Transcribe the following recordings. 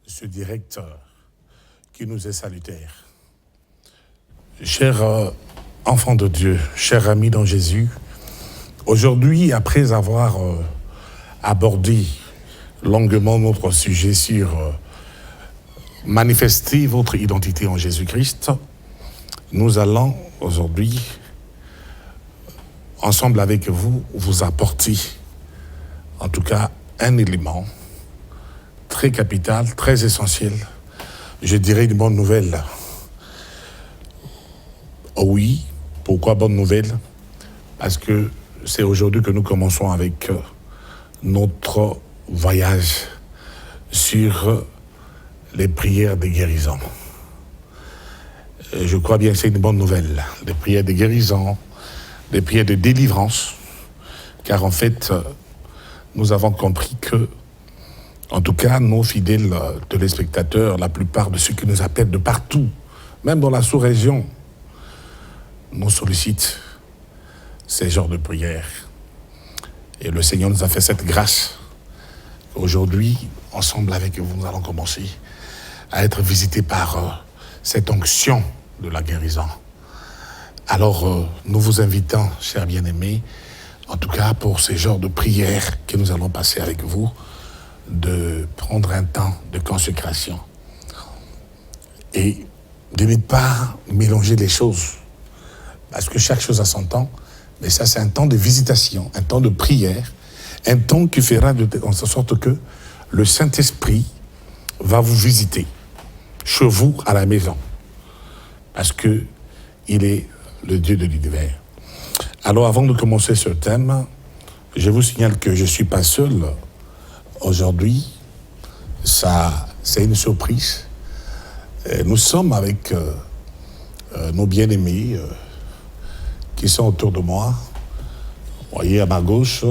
ce direct qui nous est salutaire. Chers enfants de Dieu, chers amis dans Jésus, aujourd'hui, après avoir abordé longuement notre sujet sur manifester votre identité en Jésus-Christ, nous allons aujourd'hui, ensemble avec vous, vous apporter, en tout cas, un élément très capital, très essentiel, je dirais une bonne nouvelle. Oui, pourquoi bonne nouvelle? Parce que c'est aujourd'hui que nous commençons avec notre voyage sur les prières de guérison. Je crois bien que c'est une bonne nouvelle. Les prières de guérison, les prières de délivrance, car en fait, nous avons compris que, en tout cas, nos fidèles téléspectateurs, la plupart de ceux qui nous appellent de partout, même dans la sous-région, nous sollicitent ces genres de prières. Et le Seigneur nous a fait cette grâce. Aujourd'hui, ensemble avec vous, nous allons commencer à être visités par cette onction de la guérison. Alors, nous vous invitons, chers bien-aimés, en tout cas pour ces genres de prières que nous allons passer avec vous, de prendre un temps de consécration et de ne pas mélanger les choses, parce que chaque chose a son temps, mais ça c'est un temps de visitation, un temps de prière, un temps qui fera en sorte que le Saint-Esprit va vous visiter chez vous à la maison, parce que il est le Dieu de l'univers. Alors avant de commencer ce thème, je vous signale que je ne suis pas seul. Aujourd'hui, ça, c'est une surprise. Nous sommes avec nos bien-aimés qui sont autour de moi. Vous voyez, à ma gauche,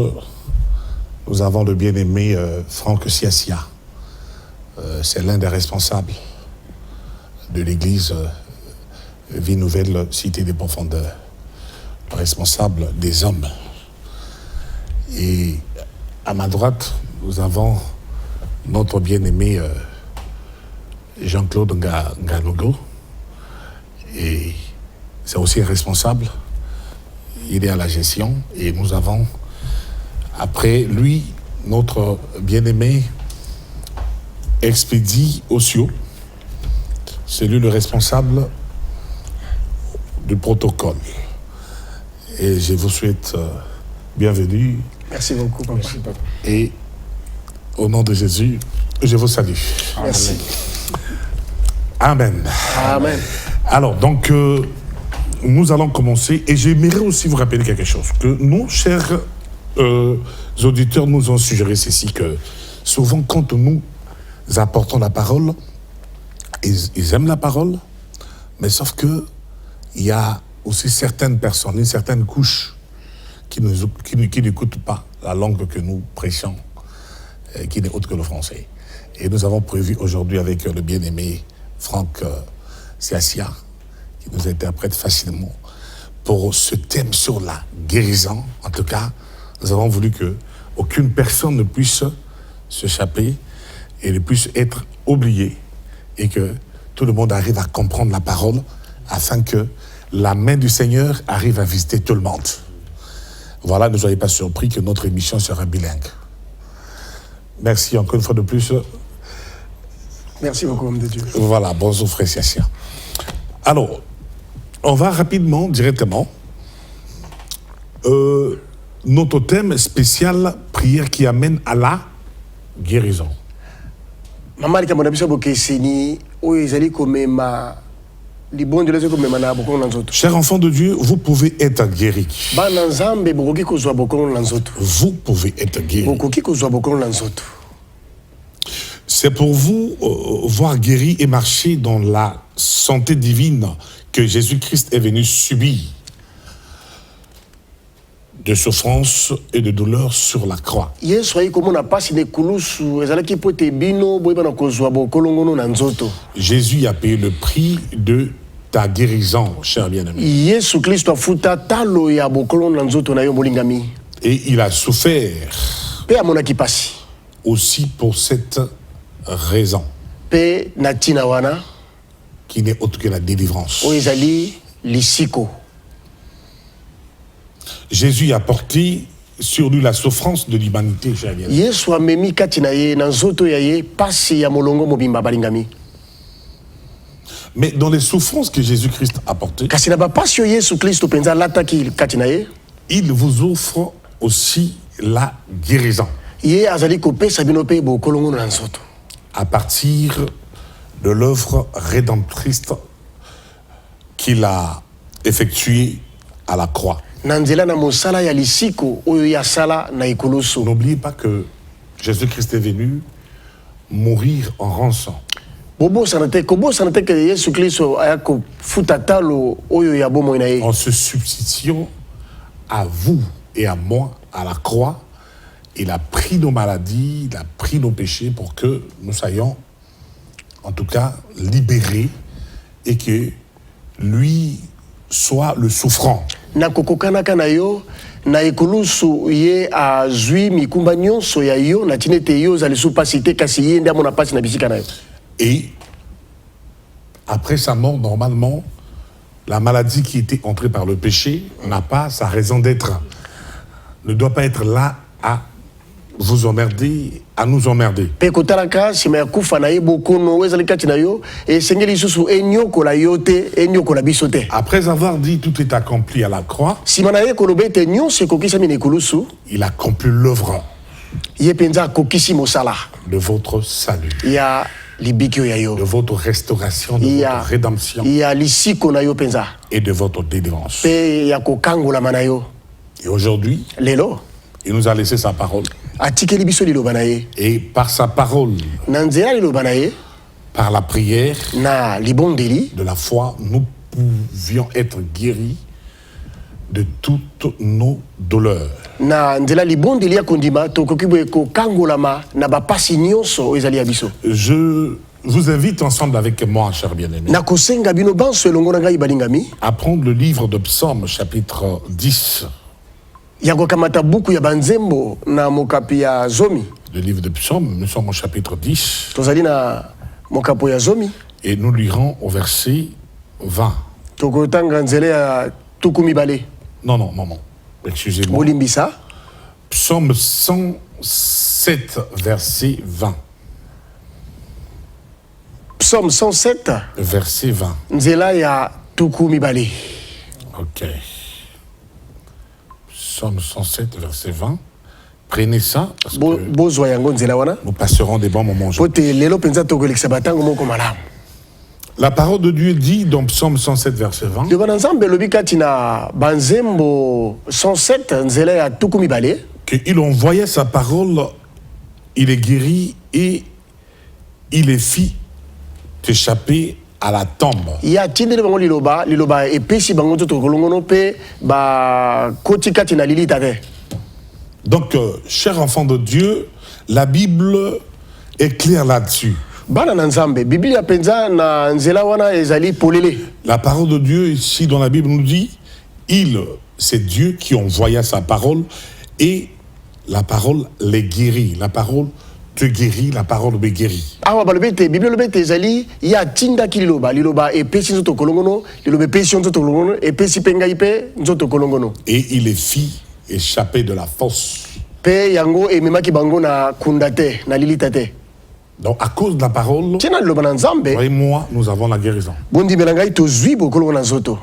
nous avons le bien-aimé Franck Siassia. C'est l'un des responsables de l'église Vie Nouvelle Cité des Profondeurs, responsable des hommes. Et à ma droite, nous avons notre bien-aimé Jean-Claude Nganogo. Et c'est aussi un responsable. Il est à la gestion. Et nous avons, après lui, notre bien-aimé Expédie Ossio. C'est lui le responsable du protocole. Et je vous souhaite bienvenue. Merci beaucoup, papa. Merci, papa. Et au nom de Jésus, je vous salue. Merci. Amen. Amen. Alors, donc, nous allons commencer. Et j'aimerais aussi vous rappeler quelque chose. Que nos chers auditeurs nous ont suggéré ceci, que souvent, quand nous apportons la parole, ils aiment la parole, mais sauf que il y a aussi certaines personnes, une certaine couche qui n'écoutent pas la langue que nous prêchons, qui n'est autre que le français. Et nous avons prévu aujourd'hui avec le bien-aimé Franck Siassia, qui nous interprète facilement, pour ce thème sur la guérison. En tout cas, nous avons voulu qu'aucune personne ne puisse s'échapper et ne puisse être oubliée, et que tout le monde arrive à comprendre la parole, afin que la main du Seigneur arrive à visiter tout le monde. Voilà, ne soyez pas surpris que notre émission sera bilingue. Merci encore une fois de plus. Merci beaucoup, homme de Dieu. Voilà, bonjour frère Siassia. Alors, on va rapidement, directement, notre thème spécial, prière qui amène à la guérison. Maman, il y a des questions qui Chers enfants de Dieu, vous pouvez être guéris. Vous pouvez être guéris. C'est pour vous voir guéri et marcher dans la santé divine que Jésus-Christ est venu subir de souffrance et de douleur sur la croix. Jésus a payé le prix de ta guérison, cher bien-aimé. Et il a souffert aussi pour cette raison. pe na tina wana qui n'est autre que la délivrance. oyo ezali lisiko. Jésus a porté sur lui la souffrance de l'humanité, j'ai bien dit. Yesu amemi kati na ye na nzoto ya ye pasi ya molongo mobimba balingami. Mais dans les souffrances que Jésus-Christ a portées, Kasi na bapasi oyo Yesu Kristo penza alataki kati na ye, il vous offre aussi la guérison ye azali kopesa bino mpe bokolongono na nzoto à partir de l'œuvre rédemptrice qu'il a effectuée à la croix. na nzela na mosala ya lisiko oyo ya sala na ekoloso. N'oubliez pas que Jésus-Christ est venu mourir en rançon. Kobosana te ke Yesu Kristo aya kofuta talo oyo ya bomoi na ye, En se substituant à vous et à moi à la croix, il a pris nos maladies, il a pris nos péchés pour que nous soyons, en tout cas, libérés et que lui soit le souffrant. na kokokanaka na yo na ekolusu ye azwi mikumba nyonso ya yo na tina ete yo ozali su pasi te kasi ye nde amona pasi na bisika na yo. Et après sa mort, normalement, la maladie qui était entrée par le péché n'a pas sa raison d'être, ne doit pas être là à vous emmerder, à nous emmerder. Pe kotalaka nsima ya kufa na ye bokono oyo ezali kati na yo esengeli lisusu enyokola yo te enyokola biso te. Après avoir dit tout est accompli à la croix, Nsima na ye koloba ete nyonso ekokisami na ekolusu, il a accompli l'œuvre ye mpenza akokisi mosala de votre salut, ya libiki oyo ya de yo, votre restauration, de ya, votre rédemption ya lisiko na yo mpenza et de votre délivrance. mpe ya kokangolama na yo. Et aujourd'hui, Lelo il nous a laissé sa parole. atikeli biso liloba na ye, Et par sa parole, na nzela liloba na ye, par la prière, na libondeli de la foi, nous pouvions être guéris de toutes nos douleurs. na nzela libondeli ya kondima tokoki boye kokangolama na bapasi nyonso oyo ezali ya biso. Je vous invite ensemble avec moi, chers bien-aimés, Na kosenga bino banso elongo na ngai balingami à prendre le livre de Psaume, chapitre 10. ya kokamata buku ya banzembo na mokapi ya zomi. Le livre de Psaume, nous sommes au chapitre 10, Tozali na mokapo ya zomi, et nous lirons au verset 20. tokotanga nzela ya tuku mibale. Non, excusez-moi. Bolimbisa Psaume 107, verset 20. Psaume 107 Verset 20. nzela ya tuku mibale. Ok. Psaume 107, verset 20. Prenez ça, parce que Bozwa yango nzela wana nous passerons des bons moments po aujourd'hui. te lelo mpenza tokolekisa batango moko malamu. La parole de Dieu dit dans Psaume 107, verset 20, Liloba na Nzambe elobi kati na banzembo 107 nzela ya tuku mibale qu'il envoyait sa parole, il est guéri et il est fit échapper à la tombe. ya tindeli bango liloba epesi bango nzoto kolongono mpe bakoti kati na lilita te. Donc, chers enfants de Dieu, la Bible est claire là-dessus. Bana na Nzambe Biblia penza na nzela wana ezali polele. La parole de Dieu ici dans la Bible nous dit, c'est Dieu qui envoya sa parole et la parole les guérit. La parole te guérit, la parole me guérit. Awa balobi ete Biblia lobi ete ezali ya tindaki liloba epesi nzoto kolongono, liloba epesi nzoto kolongono, epesi mpe ngai mpe nzoto kolongono. Et il est fit échapper de la fosse. Mpe yango ememaki bango na kunda te na lilita te. Donc, à cause de la parole, Tina liloba na Nzambe toi et moi, nous avons la guérison. bondimela ngai tozwi bokolongo na nzoto.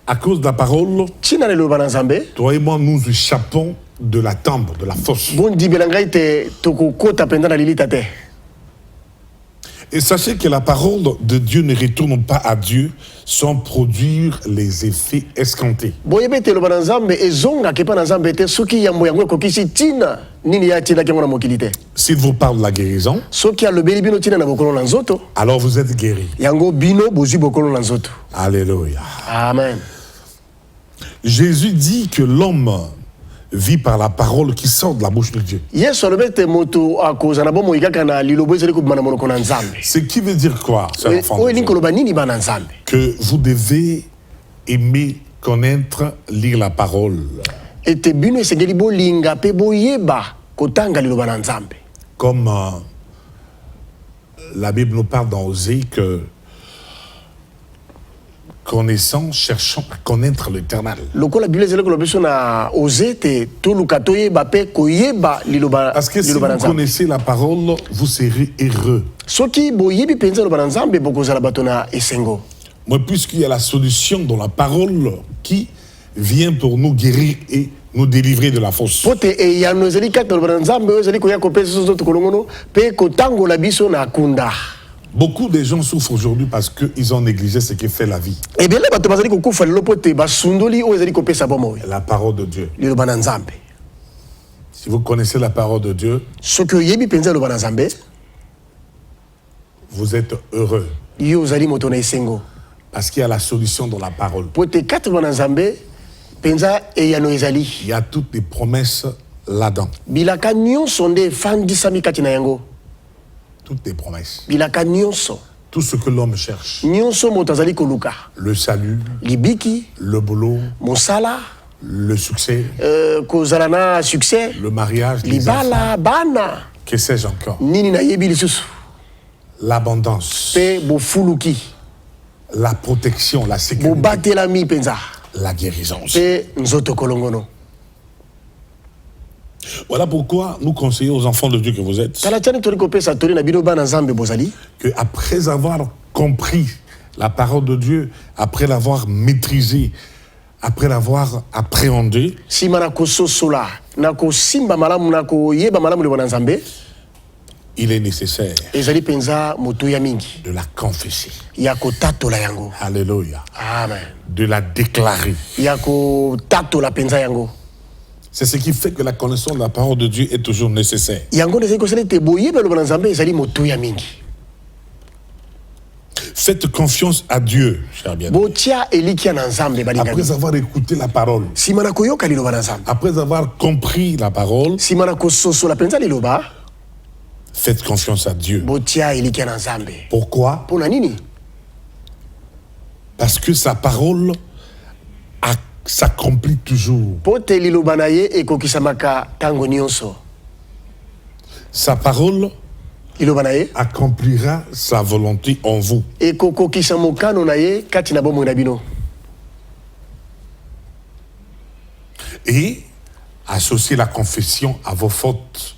À cause de la parole, Tina liloba na Nzambe toi et moi, nous échappons de la tombe, de la fosse. bondimela ngai te tokokota penza na lilita te. Et sachez que la parole de Dieu ne retourne pas à Dieu sans produire les effets escomptés. Boyebe ete liloba na Nzambe ezongaka epa na Nzambe te soki yambo yango ekokisi tina nini ya tindaki yango na mokili te. S'il vous parle de la guérison, Soki alobeli bino tina na bokolo na nzoto alors vous êtes guéris. yango bino bozwi bokolo na nzoto. Alléluia. Amen. Jésus dit que l'homme vit par la parole qui sort de la bouche de Dieu. Yesu alobi ete moto akozala na bomoi kaka na lilobo ezali kobima na monoko na Nzambe. Ce qui veut dire quoi, chers enfants de Oyo elingi Dieu? koloba nini bana Nzambe? Que vous devez aimer, connaître, lire la parole. Ete bino esengeli bolinga mpe boyeba kotanga liloba na Nzambe. comme la Bible nous parle dans Osée que connaissant, cherchant à connaître l'Éternel. Parce que si vous connaissez la parole, vous serez heureux. Mais puisqu'il y a la solution dans la parole qui vient pour nous guérir et nous délivrer de la fausse. Beaucoup de gens souffrent aujourd'hui parce qu'ils ont négligé ce qui fait la vie. La parole de Dieu. Si vous connaissez la parole de Dieu, vous êtes heureux. Parce qu'il y a la solution dans la parole. Il y a toutes les promesses là-dedans. Toutes les promesses. Tout ce que l'homme cherche. Le salut, le boulot, le succès, le mariage, les enfants. Que sais-je encore? L'abondance, la protection, la sécurité, la guérison. Voilà pourquoi nous conseillons aux enfants de Dieu que vous êtes que après avoir compris la parole de Dieu, après l'avoir maîtrisée, après l'avoir appréhendée, il est nécessaire de la confesser. Alléluia. Amen. De la déclarer. C'est ce qui fait que la connaissance de la parole de Dieu est toujours nécessaire. Faites confiance à Dieu, cher bien-aimé. Après avoir écouté la parole, après avoir compris la parole, faites confiance à Dieu. Pourquoi? Parce que sa parole s'accomplit toujours. Sa parole accomplira sa volonté en vous. Et associer la confession à vos fautes.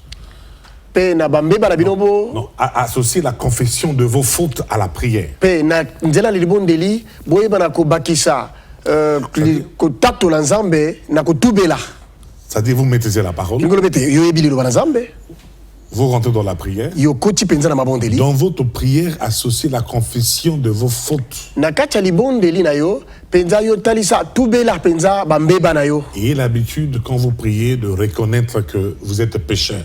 Non, associer la confession de vos fautes à la prière. C'est-à-dire vous maîtrisez la parole, vous rentrez dans la prière. Dans votre prière, associez la confession de vos fautes. Ayez l'habitude, quand vous priez, de reconnaître que vous êtes pécheur.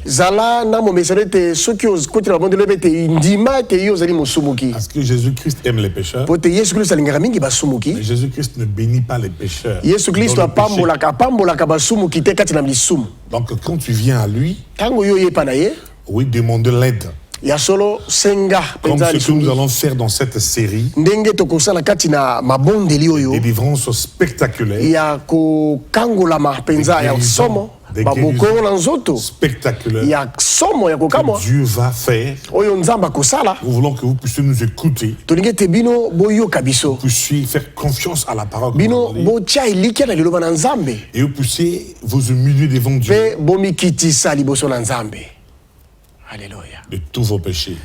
Parce que Jésus-Christ aime les pécheurs. Mais Jésus-Christ ne bénit pas les pécheurs. Donc quand tu viens à lui, oui, demandez l'aide. Comme ce que nous allons faire dans cette série, délivrance spectaculaire, des guérisons spectaculaires que Dieu va faire. Nous voulons que vous puissiez nous écouter, vous puissiez faire confiance à la parole et vous puissiez vous humilier devant Dieu. Alléluia. De tous vos péchés.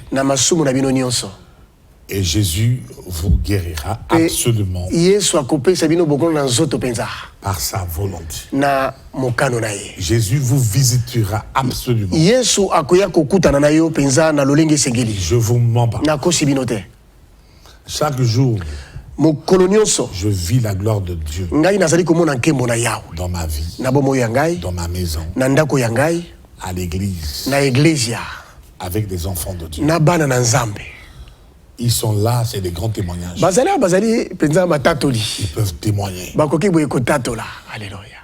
Et Jésus vous guérira absolument par sa volonté. Jésus vous visitera absolument. Je vous mens pas. Chaque jour, je vis la gloire de Dieu dans ma vie, dans ma maison, à l'église, avec des enfants de Dieu. Ils sont là, c'est des grands témoignages. Ils peuvent témoigner. Alléluia.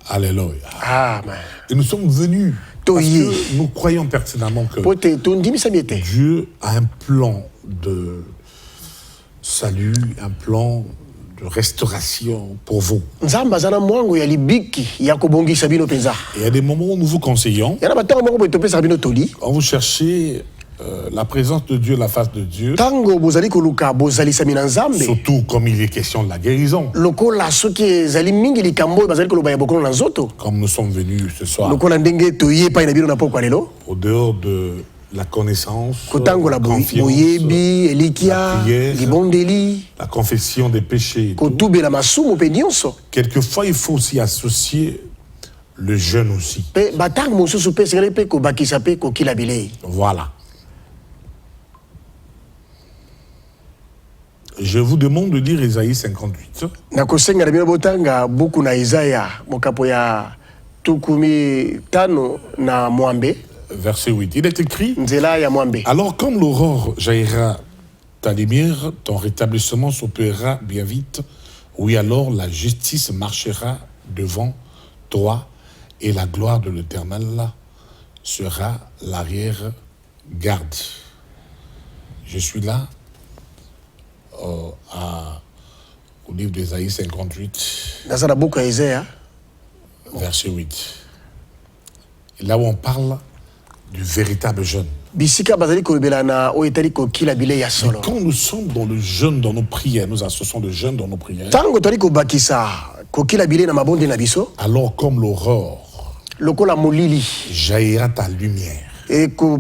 Alléluia. Amen. Et nous sommes venus parce que nous croyons pertinemment que Dieu a un plan de salut, un plan de restauration pour vous. nzambe aza na mwango ya libiki ya kobongisa bino mpenza. Et il y a des moments où nous vous conseillons, ya na batango moko boye topesaka bino toli quand vous cherchez la présence de Dieu, la face de Dieu, ntango bozali koluka bozalisami na nzambe surtout comme il est question de la guérison, lokola soki ezali mingi likambo oyo bazali koloba ya bokolo na nzoto comme nous sommes venus ce soir, lokola ndenge toye epai na bino na pokwa lelo au dehors de la connaissance, kotangola la confiance, boyebi elikia la prière, libondeli la confession des péchés et tout. kotubela masumu mpe nyonso Quelquefois, il faut aussi associer le jeûne aussi. mpe batango mosusu mpe esengeli mpe kobakisa mpe kokila bilei. Voilà. Je vous demande de lire Ésaïe 58. nakosenga na bino botanga buku na Isaya mokapo ya tukumi tano na mwambe Verset 8. Il est écrit: nzela ya mwambe. alors, comme l'aurore jaillira ta lumière, ton rétablissement s'opérera bien vite. Oui, alors la justice marchera devant toi et la gloire de l'Éternel sera l'arrière-garde. Je suis là au livre d'Ésaïe 58, naza na buku ya Isaya verset 8. Et là où on parle du véritable jeûne. bisika bazali kolobela na oyo etali kokila bilei ya Mais solo quand nous sommes dans le jeûne, dans nos prières, nous associons le jeûne dans nos prières, ntango tozali kobakisa kokila bilei na mabonde na biso alors comme l'aurore lokola molili jaillira ta lumière,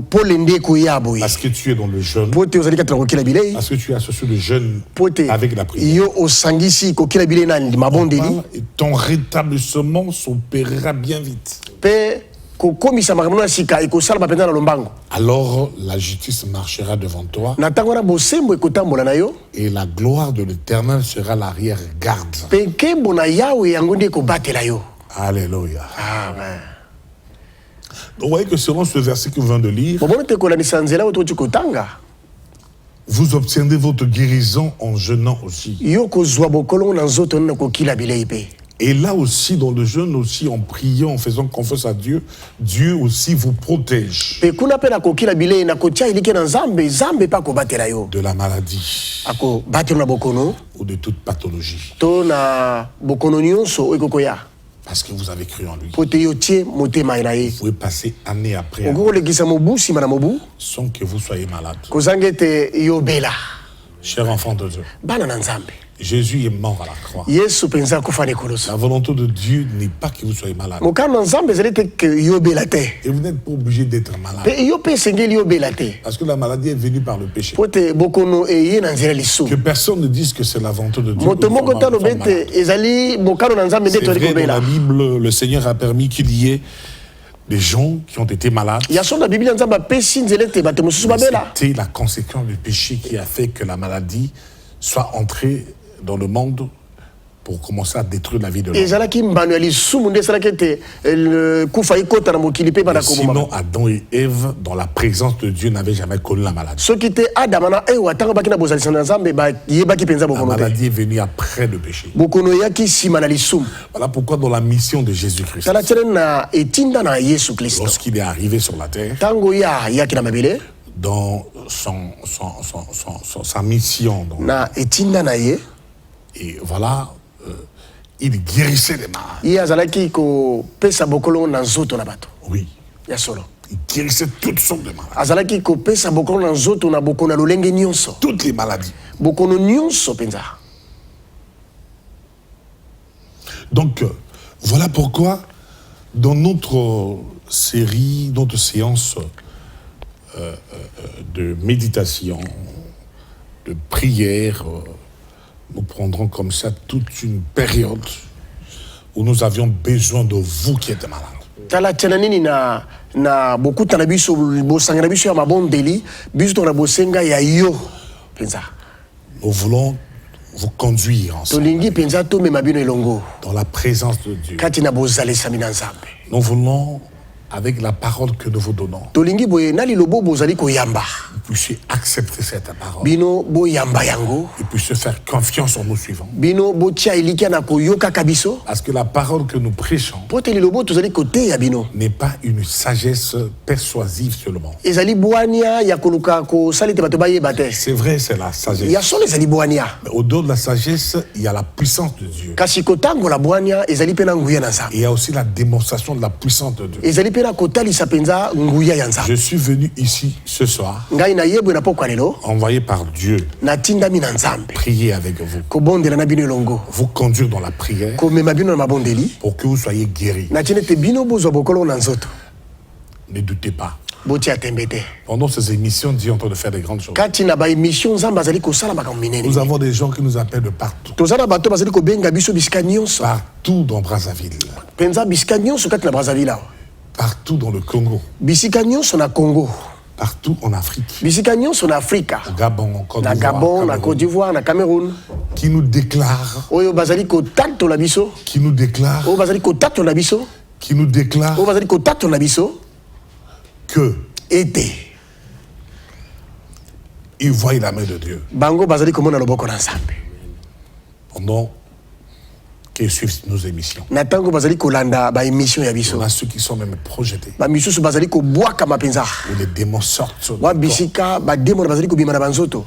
pole nde ekoya boye parce que tu es dans le jeûne, po te ozali kati na kokila bilei parce que tu associes le jeûne po te avec la prière. yo osangisi kokila bilei na mabondeli Et ton rétablissement s'opérera bien vite. mpe kokomisa makambo na sika ekosala bapenza na lombango Alors la justice marchera devant toi na ntango wana bosembo ekotambola na yo et la gloire de l'Éternel sera l'arrière-garde. mpe nkembo na yawe yango nde ekobatela yo. Alléluia. Amen. Donc, vous voyez que selon ce verset que vous venez de lire, bomoni te kolandisa nzela oyo toti kotanga vous obtiendrez votre guérison en jeûnant aussi. yo kozwa bokolongo na nzoto nini na kokila bilei mpe. Et là aussi, dans le jeûne aussi, en priant, en faisant confiance à Dieu, Dieu aussi vous protège mpe kuna mpe na kokila bilei na kotia elike na nzambe nzambe mpe akobatela yo de la maladie akobatela na bokono ou de toute pathologie. to na bokono nyonso oyo ekokoya Parce que vous avez cru en lui. mpo te yo tie motema na ye Vous pouvez passer année après année okoki kolekisa mobu nsima na mobu sans que vous soyez malade. kozanga ete yobela. Cher enfant de Dieu, bana na nzambe Jésus est mort à la croix. yesu mpenza akufa na ekoloso La volonté de Dieu n'est pas que vous soyez malade. mokano na nzambe ezali te ke yobela te Et vous n'êtes pas obligé d'être malade. mpe yo mpe esengeli yobela te Parce que la maladie est venue par le péché. mpo te bokono eye na nzela Que lisumu personne ne dise que c'est la volonté de Dieu. moto que moko nous taloba soyons malades. ete ezali mokano na nzambe nde C'est toali vrai, dans kobela. la Bible, le Seigneur a permis qu'il y ait des gens qui ont été malades. ya so na biblia nzambe apesi nzela ete bato mosusu babela. C'était la conséquence du péché qui a fait que la maladie soit entrée dans le monde pour commencer à détruire la vie de l'homme. ezalaki mbano ya lisumu nde esalaki ete kufa ekota na mokili mpe bana koboma. Sinon, Adam et Ève, dans la présence de Dieu, n'avaient jamais connu la maladie. soki te adama na ewa ntango baki na bozalisa na nzambe bayebaki mpenza La bokono te. maladie est venue après le péché. bokono eyaki nsima na lisumu. Voilà pourquoi dans la mission de Jésus-Christ, tala tiene na etinda na yesu kristo lorsqu'il est arrivé sur la terre, ntango yaki na mabele dans sa mission, na etinda na ye et voilà, il guérissait les malades. ye azalaki kopesa bokolongo na nzoto na bato Oui, ya solo. il guérissait toutes sortes de maladies. azalaki kopesa bokono na nzoto na bokono ya lolenge nyonso Toutes les maladies. bokono nyonso mpenza. Donc, voilà pourquoi, dans notre série, notre séance de méditation, de prière, nous prendrons comme ça toute une période où nous avions besoin de vous qui êtes malades. tala tiana nini na bokuta na biso bosanga na biso ya mabondeli biso tona bosenga ya yo mpenza. Nous voulons vous conduire ensemble tolingi mpenza tomema bino elongo dans la présence de Dieu. kati na bozalesami na nzambe. Nous voulons avec la parole que nous vous donnons, tolingi boye na lilobo bozali koyamba vous puissiez accepter cette parole bino boyamba yango et puissiez faire confiance en nous suivant. bino botia elikia na koyoka kabiso Parce que la parole que nous prêchons po te lilobo tozali koteya bino n'est pas une sagesse persuasive seulement. ezali bwania ya koluka kosala ete bato bayeba te C'est vrai, c'est la sagesse. ya solo ezali bwania Mais au-delà de la sagesse, il y a la puissance de Dieu. kasi kotangola bwania ezali mpe na nguya na nzambe Et il y a aussi la démonstration de la puissance de Dieu. ezali mpe na kotalisa mpenza nguya ya nzambe Je suis venu ici ce soir, ngai nayebwe na pokwa lelo envoyé par Dieu, natindami na nzambe prier avec vous, kobondela na bino elongo vous conduire dans la prière komema bino na mabondeli pour que vous soyez guéris. natina ete bino bozwa bokolo na nzoto Ne doutez pas. botia tembe te Pendant ces émissions, Dieu est en train de faire des grandes choses. kati na baémission nzambe azali kosala makambo minene Nous avons des gens qui nous appellent de partout. toza na bato bazali kobenga biso bisika nyonso Partout dans Brazzaville, mpenza bisika nyonso kati na brazzaville awa partout dans le Congo, bisika nyonso na congo partout en Afrique, bisika nyonso na afrika au Gabon, en Côte na d'Ivoire, gabon na Cameroun, côte d'ivoire na cameroun qui nous déclarent, oyo bazali kotatola biso qui nous déclarent, oyo bazali kotatola biso qui nous déclarent oyo bazali kotatola biso que ete ils voient la main de Dieu bango bazali komona loboko na nzambe pendant qu'ils suivent nos émissions. na ntango bazali kolanda baémission ya Il y biso en a ceux qui sont même projetés, bamisusu bazali kobwakama mpenza où les démons sortent. wa du corps. bisika bademona bazali kobima na banzoto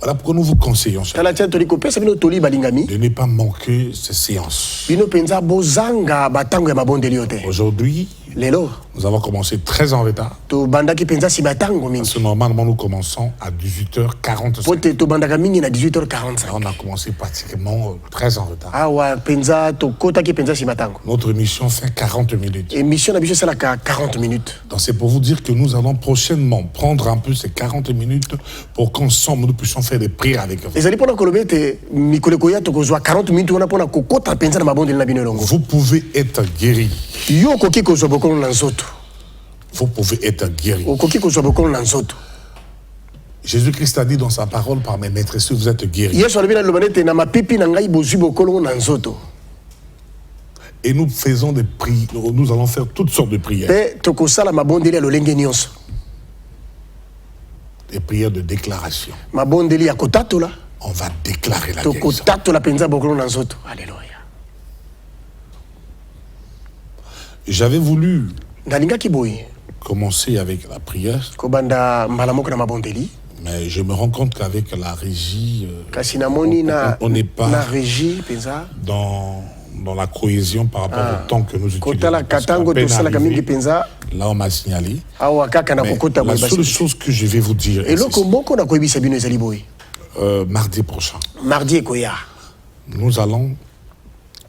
Voilà pourquoi nous vous conseillons chers, tala tia toli kopesa bino toli balingami de ne pas manquer ces séances. bino mpenza bozanga batango ya mabondeli yo te Aujourd'hui, lelo nous avons commencé très en retard. tobandaki mpenza nsima ntango Parce mingi que normalement, nous commençons à 18h45. po te tobandaka mingi na 18h45 On a commencé pratiquement très en retard. awa mpenza tokotaki mpenza nsima ntango Notre émission fait 40 minutes. émission na biso esalaka 40 minutes Donc c'est pour vous dire que nous allons prochainement prendre un peu ces 40 minutes pour qu'ensemble nous puissions faire des prières avec vous. ezali mpona koloba ete mikolo ekoya tokozwa 40 minutes wana mpona kokota mpenza na mabondeli na bino elongo Vous pouvez être guéri. yo okoki kozwa bokolo na nzoto Vous pouvez être guéri. okoki kozwa bokolo na nzoto Jésus-Christ a dit dans sa parole par mes maîtresses, vous êtes guéris. yesu alobi na liloba nete na mapipi na ngai bozwi bokolo na nzoto Et nous faisons des prières. Nous allons faire toutes sortes de prières. mpe tokosala mabondeli ya lolenge nyonso Des prières de déclaration. mabondeli ya kotatola On va déclarer la guérison. tokotatola mpenza bokolo na nzoto alleluya J'avais voulu nalingaki boye commencer avec la prière, kobanda mbala moko na mabondeli mais je me rends compte qu'avec la régie, kasi namoni on n'est pas na régie mpenza dans la cohésion par rapport au temps que nous utilisons. kotala Parce qu'à katango peine tosalaka mingi arrivé, mpenza là, on m'a signalé. awa kaka na Mais kokota la boye seule basi chose que je vais vous dire est eloko ceci. moko na koyebisa bino ezali boye Mardi prochain, mardi ekoya nous allons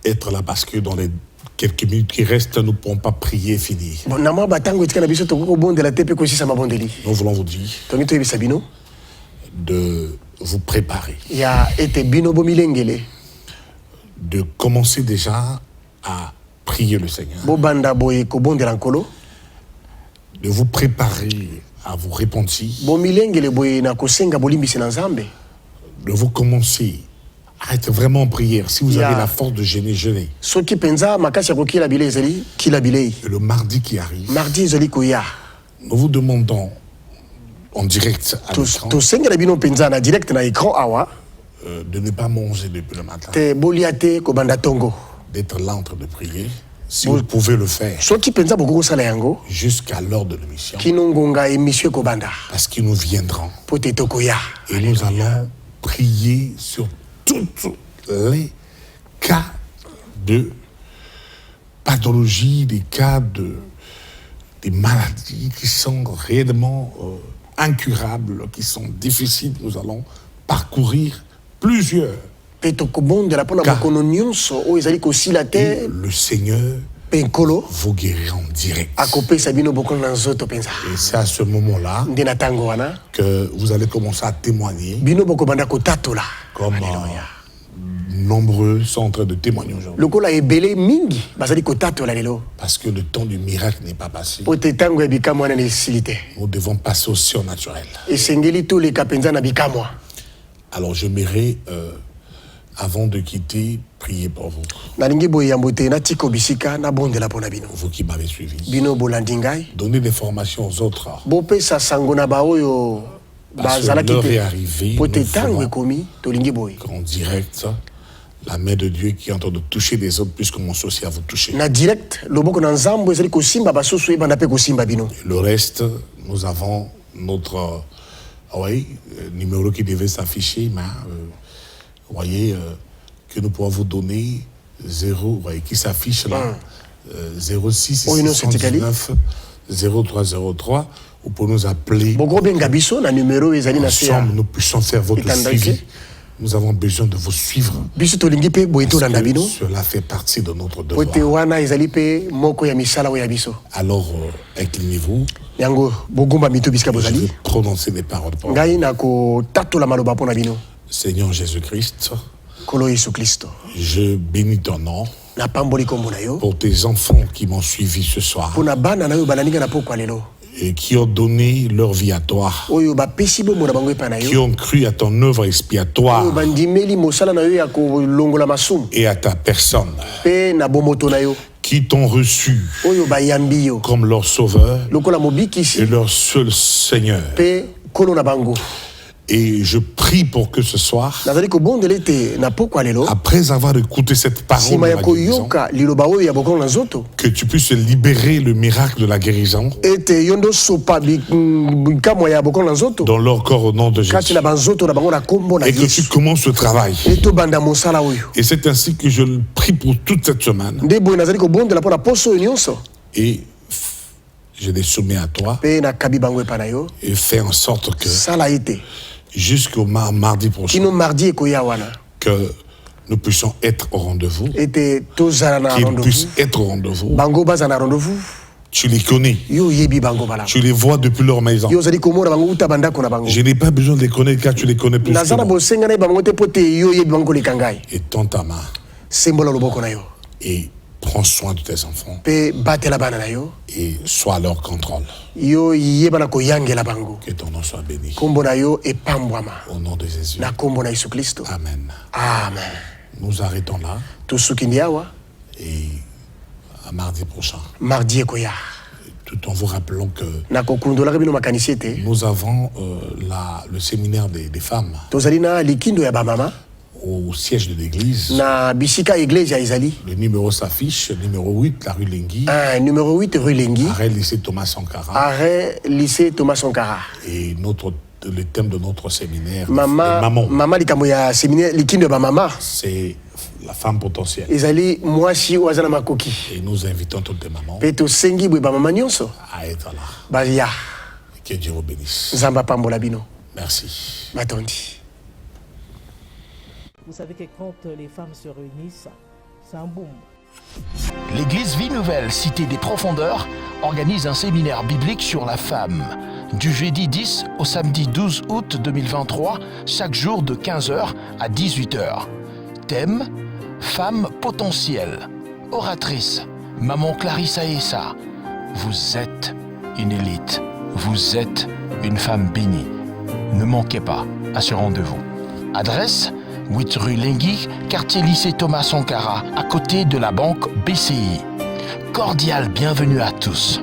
être là parce que dans les quelques minutes qui restent, nous ne pourrons pas prier et finir. bon na mwa batango etika na biso tokoki kobondela te mpe kosisa mabondeli Nous voulons vous dire tongi toyebisa bino de vous préparer, ya ete bino bomilengele de commencer déjà à prier le Seigneur, bobanda boye kobondela nkolo de vous préparer à vous repentir, bomilengele boye na kosenga bolimbisi na nzambe de vous commencer à être vraiment en prière. Si vous Yeah. avez la force de jeûner, jeûnez. soki mpenza makasi ya kokila bilei ezali kila bilei Et le mardi qui arrive, mardi ezali koya nous vous demandons en direct à l'écran tosengela bino mpenza na direct na écran awa de ne pas manger depuis le matin, te bolia te kobanda ntongo d'être là en train de prier. Si vous pouvez le faire soki mpenza bokoki kosala yango jusqu'à l'heure de l'émission, kino ngonga émission ekobanda parce qu'ils nous viendront po te tokoya et nous allons prier sur tous les cas de pathologie, des cas des maladies qui sont réellement incurables, qui sont difficiles. Nous allons parcourir plusieurs. mpe tokobondela mpona Ka. bokono nyonso oyo ezali kosila Et te le Seigneur mpe nkolo vous guérira en direct. akopesa bino bokolo na nzoto mpenza Et c'est à ce moment-là nde na ntango wana que vous allez commencer à témoigner, bino bokobanda kotatola comme nombreux sont en train de témoigner aujourd'hui. lokola ebele mingi bazali kotatola lelo Parce que le temps du miracle n'est pas passé. po te ntango ya bikamwa wana na esili te Nous devons passer au surnaturel. esengeli toleka mpenza na bikamwa Alors j'aimerais Avant de quitter, priez pour vous. nalingi boye yambote natika bisika na bondela pona bino Vous qui m'avez suivi. bino bolandi ngai Donnez des formations aux autres. bopesa sango na baoyo Parce que bazalaki l'heure est te arrivée, po te nous ntango voulons ekomi tolingi boye qu'en direct, la main de Dieu qui est en train de toucher les autres puisse commencer aussi à vous toucher. na direct loboko na nzambo ezali kosimba basusu ebanda mpe kosimba bino Le reste, nous avons notre numéro qui devait s'afficher, mais vous voyez que nous pouvons vous donner 0, qui s'affiche là, 06 Oui, non, 619 0303. Vous pouvez nous appeler. bokobenga biso na numero ezali na se ya Ensemble, nous puissions faire votre Itandaki. suivi. Nous avons besoin de vous suivre. biso tolingi mpe boye Parce tolanda que bino cela fait partie de notre po te devoir. wana ezali mpe moko ya misala oyo ya biso Alors, inclinez-vous. yango bogumba mito bisika Je bozali vais prononcer des paroles pour vous. ngai na kotatola maloba mpo na bino Seigneur Jésus-Christ, nkolo yesu kristo je bénis ton nom napamboli nkombo na yo pour tes enfants qui m'ont suivi ce soir mpo na bana na yo balandi ngai na pokwa lelo et qui ont donné leur vie à toi, oyo bapesi bomoi na bango epai na qui yo ont cru à ton œuvre oyo expiatoire bandimeli mosala na yo ya kolongola masumu et à ta personne, mpe na bomoto na yo qui t'ont reçu oyo bayambi yo comme leur sauveur lokola et mobikisi leur seul Seigneur. mpe nkolo na bango Et je prie pour que ce soir, nazali kobondela ete na pokwa lelo après avoir écouté cette parole de nsima ya la guérison, koyoka liloba oyo ya bokolo na nzoto que tu puisses libérer le miracle de la guérison ete yo ndo sopa bikamwa ya bokolo na nzoto dans leur corps au nom de kati Jésus. na banzoto na bango na nkombo na Et que tu yesu commences ce travail. e tobanda mosala oyo Et c'est ainsi que je le prie pour toute cette semaine. nde boye nazali kobondela mpo na poso oyo nyonso Et je les soumets à toi mpe nakabi bango epai na yo et fais en sorte que sala ete jusqu'au mardi prochain, kino mardi ekoya wana que nous puissions être au rendez-vous, ete tozala na qu'ils rendez-vous puissent être au rendez-vous. bango baza na rendez-vous Tu les connais, yo oyebi bango malamu tu les vois depuis leur maison. yo ozali komona bango uta bandako na bango Je n'ai pas besoin de les connaître car tu les connais plus naza que na moi. bosenga na ye bango te mpo te yo oyebi bango koleka ngai Et tends ta main sembola loboko na yo et prends soin de tes enfants mpe batela bana na yo et sois à leur contrôle. yo yeba na koyangela bango Que ton nom soit béni. nkombo na yo epambwama Au nom de Jésus. na nkombo na yesu kristo Amen. amen Nous arrêtons là tosuki ndi awa et à mardi prochain. mardi ekoya Tout en vous rappelant que nakokundolaka bino makanisi ete nous avons le séminaire des femmes tozali na likindo ya bamama au siège de l'église. na bisika eglise ezali Le numéro s'affiche, numéro 8, la rue Lengui, numéro 8 rue lengi arrêt lycée Thomas Sankara. arrêt lycée thomas sankara Et le thème de notre séminaire, mama likambo ya séminaire likindo ya bamama c'est la femme potentielle. ezali mwasi oyo aza na makoki Et nous invitons toutes les mamans mpe tosengi boye bamama nyonso à être là. baya Que Dieu vous bénisse. nzambe apambola bino Merci. batondi. Vous savez que quand les femmes se réunissent, c'est un boom. L'église Vie Nouvelle, Cité des Profondeurs, organise un séminaire biblique sur la femme. Du jeudi 10 au samedi 12 août 2023, chaque jour de 15h à 18h. Thème : Femme potentielle. Oratrice : Maman Clarissa Essa. Vous êtes une élite. Vous êtes une femme bénie. Ne manquez pas à ce rendez-vous. Adresse : 8 rue Lengui, quartier lycée Thomas Sankara, à côté de la banque BCI. Cordial bienvenue à tous.